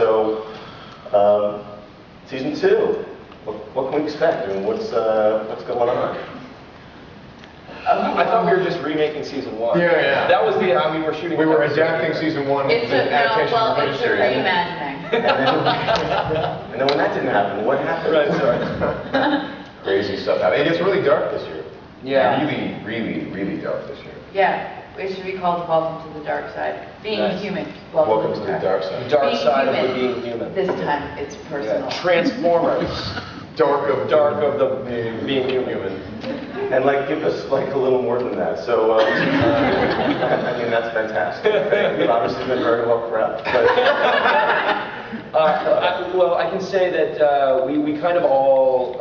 So, season 2. What can we expect? I mean, what's going on? I thought we were just remaking season 1. Yeah. That was the we were shooting. We were adapting season 1. It's a reimagining. And then when that didn't happen, what happened? Right, sorry. Crazy stuff happened. It gets really dark this year. Yeah. Really dark this year. Yeah, it should be called Welcome to the Dark Side. Being human. Welcome to the dark side. The dark Being side human. of being human. This time it's personal. Yeah. Transformers. Dark of the being human. And like, give us like a little more than that. So, I mean, that's fantastic. You've obviously been very well prepped. Well, I can say that we kind of all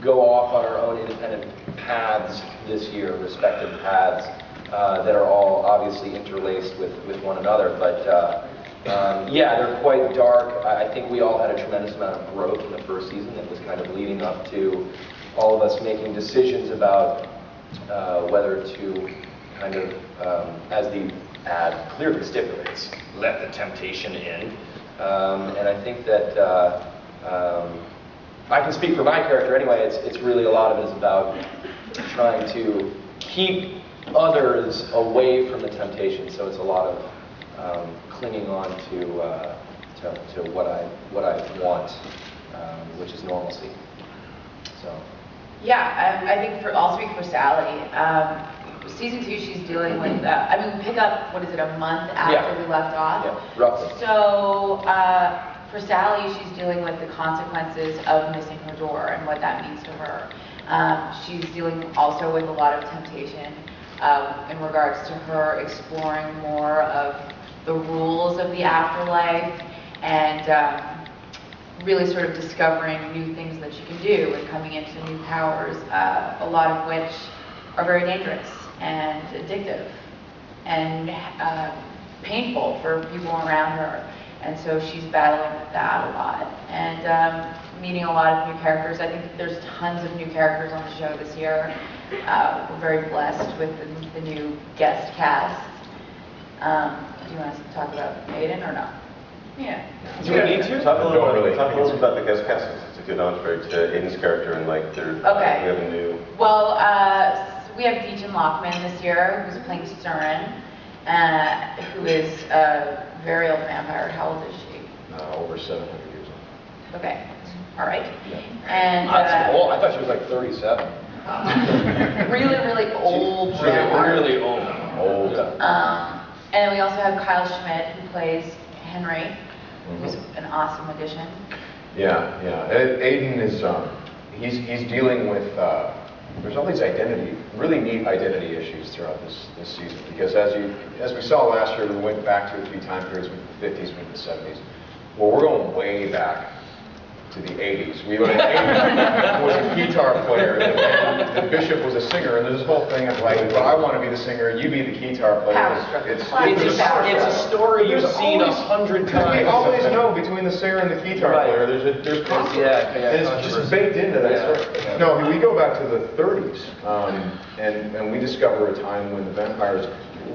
go off on our own independent paths this year, respective paths that are all obviously interlaced with one another. But yeah, they're quite dark. I think we all had a tremendous amount of growth in the first season that was kind of leading up to all of us making decisions about whether to kind of, as the ad clearly stipulates, let the temptation in. And I think that I can speak for my character anyway. It's really a lot of it is about trying to keep others away from the temptation. So it's a lot of clinging on to what I want, which is normalcy. So. Yeah, I think I'll speak for Sally. Season 2, she's dealing with, I mean, we pick up, what is it, a month after we left off? Yeah, roughly. So, for Sally, she's dealing with the consequences of missing her door and what that means to her. She's dealing also with a lot of temptation in regards to her exploring more of the rules of the afterlife and really sort of discovering new things that she can do and coming into new powers, a lot of which are very dangerous and addictive and painful for people around her. And so she's battling with that a lot and meeting a lot of new characters. I think there's tons of new characters on the show this year. We're very blessed with the new guest cast. Do you want to talk about Aiden or no? Yeah. Do we need to? Talk a little bit about the guest cast. It's a good entree to Aiden's character and like we have a new. Well, we have Deacon Lockman this year, who's playing Surin, who is a very old vampire. How old is she? Over 700 years old. Okay. All right. Yeah. And That's old. I thought she was like 37. really old vampire. Really old. And then we also have Kyle Schmidt, who plays Henry, who's an awesome addition. Yeah. Aiden is he's dealing with there's all these really neat identity issues throughout this season, because as we saw last year, we went back to a few time periods with the 50s, with the 70s. Well, we're going way back to the 80s. We went, Aiden was a guitar player, and the bishop was a singer, and there's this whole thing of like, well, I want to be the singer, you be the guitar player. It's a story you've seen 100 times. We always know between the singer and the guitar player, there's conflict. And it's just baked into that story. Yeah. No, we go back to the 30s, and we discover a time when the vampires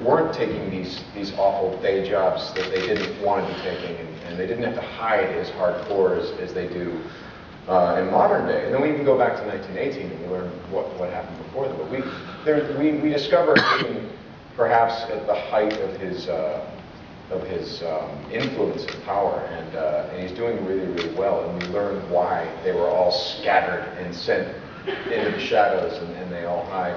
weren't taking these awful day jobs that they didn't want to be taking, and they didn't have to hide as hardcore as they do in modern day. And then we even go back to 1918 and we learn what happened before that. But we discover him perhaps at the height of his influence and power, and he's doing really well. And we learn why they were all scattered and sent into the shadows, and they all hide.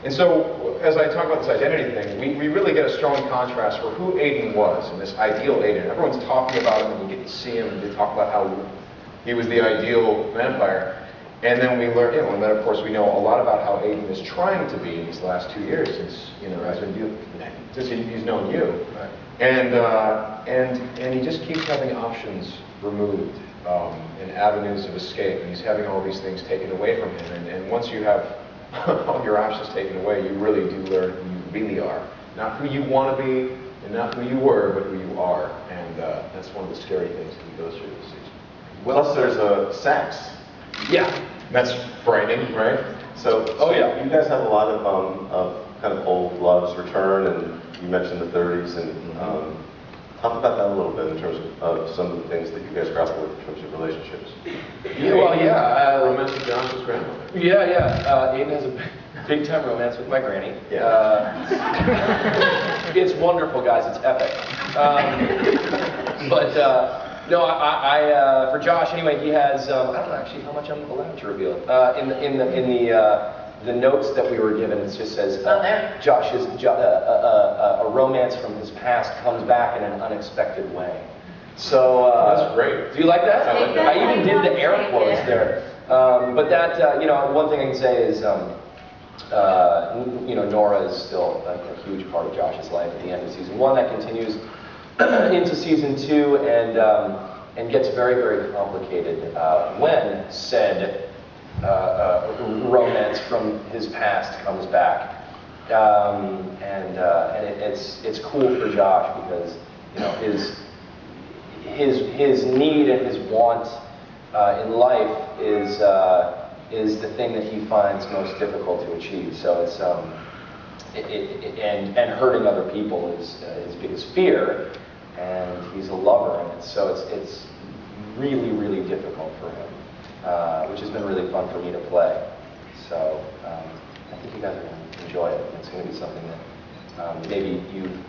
And so, as I talk about this identity thing, we really get a strong contrast for who Aiden was, and this ideal Aiden. Everyone's talking about him, and we get to see him, and they talk about how he was the ideal vampire. And then we learn, and then of course we know a lot about how Aiden is trying to be in these last 2 years since he's known you. Right. And he just keeps having options removed and avenues of escape, and he's having all these things taken away from him. And once you have all your options taken away, you really do learn who you really are. Not who you want to be, and not who you were, but who you are. And that's one of the scary things that he goes through this season. Plus, there's sex. Yeah, that's frightening, right? So you guys have a lot of kind of old loves return, and you mentioned the 30s, and Talk about that a little bit in terms of some of the things that you guys grapple with in terms of relationships. Yeah, well, yeah. Romance with Josh's grandmother. Yeah. Aiden has a big time romance with my granny. It's wonderful, guys. It's epic. No, for Josh anyway, he has. I don't know actually how much I'm allowed to reveal. In the notes that we were given, it just says Josh's a romance from his past comes back in an unexpected way. So that's great. Do you like that? I like that. I even did the air quotes there. But that one thing I can say is Nora is still a huge part of Josh's life at the end of season 1. That continues into season 2 and gets very, very complicated when said romance from his past comes back. It's cool for Josh because his need and his want in life is the thing that he finds most difficult to achieve. So it's and hurting other people is his biggest fear, and he's a lover, and it's really, really difficult for him, which has been really fun for me to play. So I think you guys are going to enjoy it. It's going to be something that maybe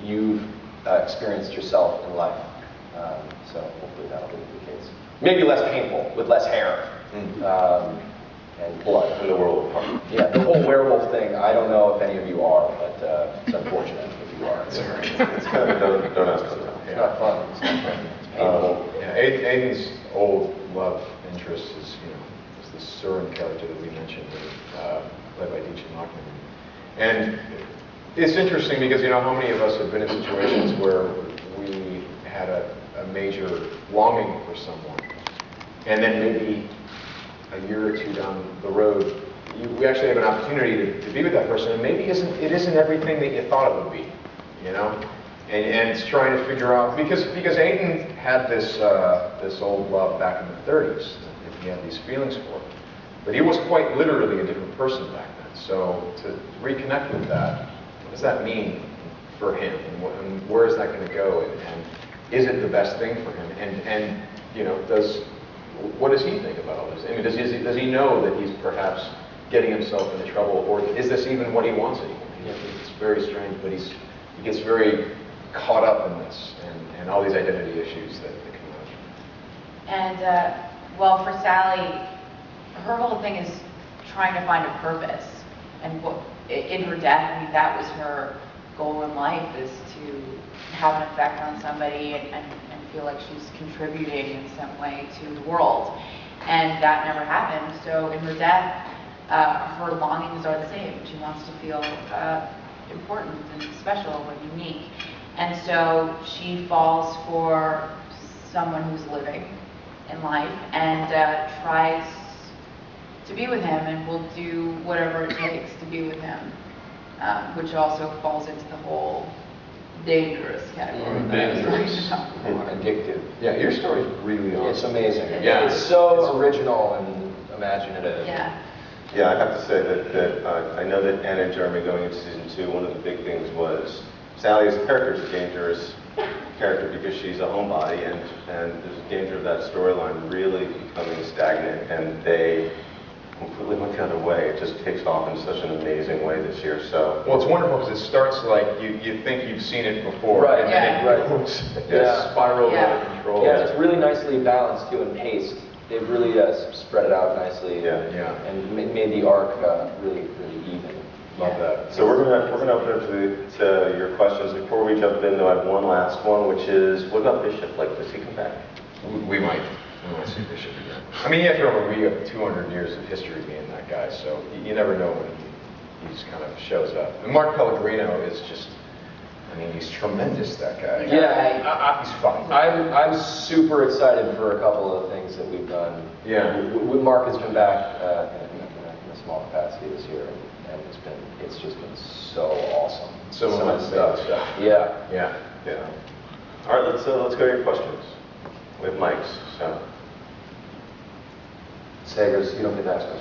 you've experienced yourself in life. So hopefully that'll be the case. Maybe less painful, with less hair. And blood. In the world of fun. Yeah, the whole werewolf thing, I don't know if any of you are, but it's unfortunate if you are. It's kind of, don't ask for that. It's not fun. It's not fun. It's painful. Aiden's old love interest is the Surin character that we mentioned, played by D.J. Lockman. And it's interesting because how many of us have been in situations where we had a major longing for someone, and then maybe a year or two down the road, we actually have an opportunity to be with that person, and maybe it isn't everything that you thought it would be, and it's trying to figure out, because Aiden had this old love back in the 30s, that he had these feelings for, but he was quite literally a different person back then. So to reconnect with that, what does that mean for him, and where is that going to go, and is it the best thing for him, and what does he think about all this? I mean, does he know that he's perhaps getting himself into trouble, or is this even what he wants anymore? It's very strange, but he gets very caught up in this and all these identity issues that come out. And for Sally, her whole thing is trying to find a purpose. And in her death, I mean, that was her goal in life, is to have an effect on somebody and feel like she's contributing in some way to the world. And that never happened. So in her death, her longings are the same. She wants to feel important and special and unique. And so she falls for someone who's living in life and tries to be with him and will do whatever it takes to be with him, which also falls into the whole dangerous category. Dangerous. Addictive. Yeah, your story's really awesome. It's amazing. Yeah. It's so original and imaginative. Yeah. Yeah, I have to say that I know that Anna and Jeremy going into season 2, one of the big things was Sally as a character is a dangerous character because she's a homebody, and there's a danger of that storyline really becoming stagnant, and they completely went the other way. It just takes off in such an amazing way this year. So well, it's wonderful because it starts like you think you've seen it before, Right, and yeah. then it goes spiraled out of control. Yeah, it's really nicely balanced too and paced. They've really spread it out nicely. And made the arc really, really even. Love that. So we're gonna open up to your questions. Before we jump in, though, I have one last one, which is, what about Bishop? Like, does he come back? We might see Bishop again. I mean, you have to remember, we have 200 years of history being that guy, so you never know when he just kind of shows up. And Mark Pellegrino is just, I mean, he's tremendous, that guy. Yeah, he's fun. I'm super excited for a couple of things that we've done. Yeah. Mark has been back in a small capacity this year, and it's just been so awesome. So much stuff. Yeah. All right, let's go to your questions. We have mics, so. Sagers, you don't get to ask questions.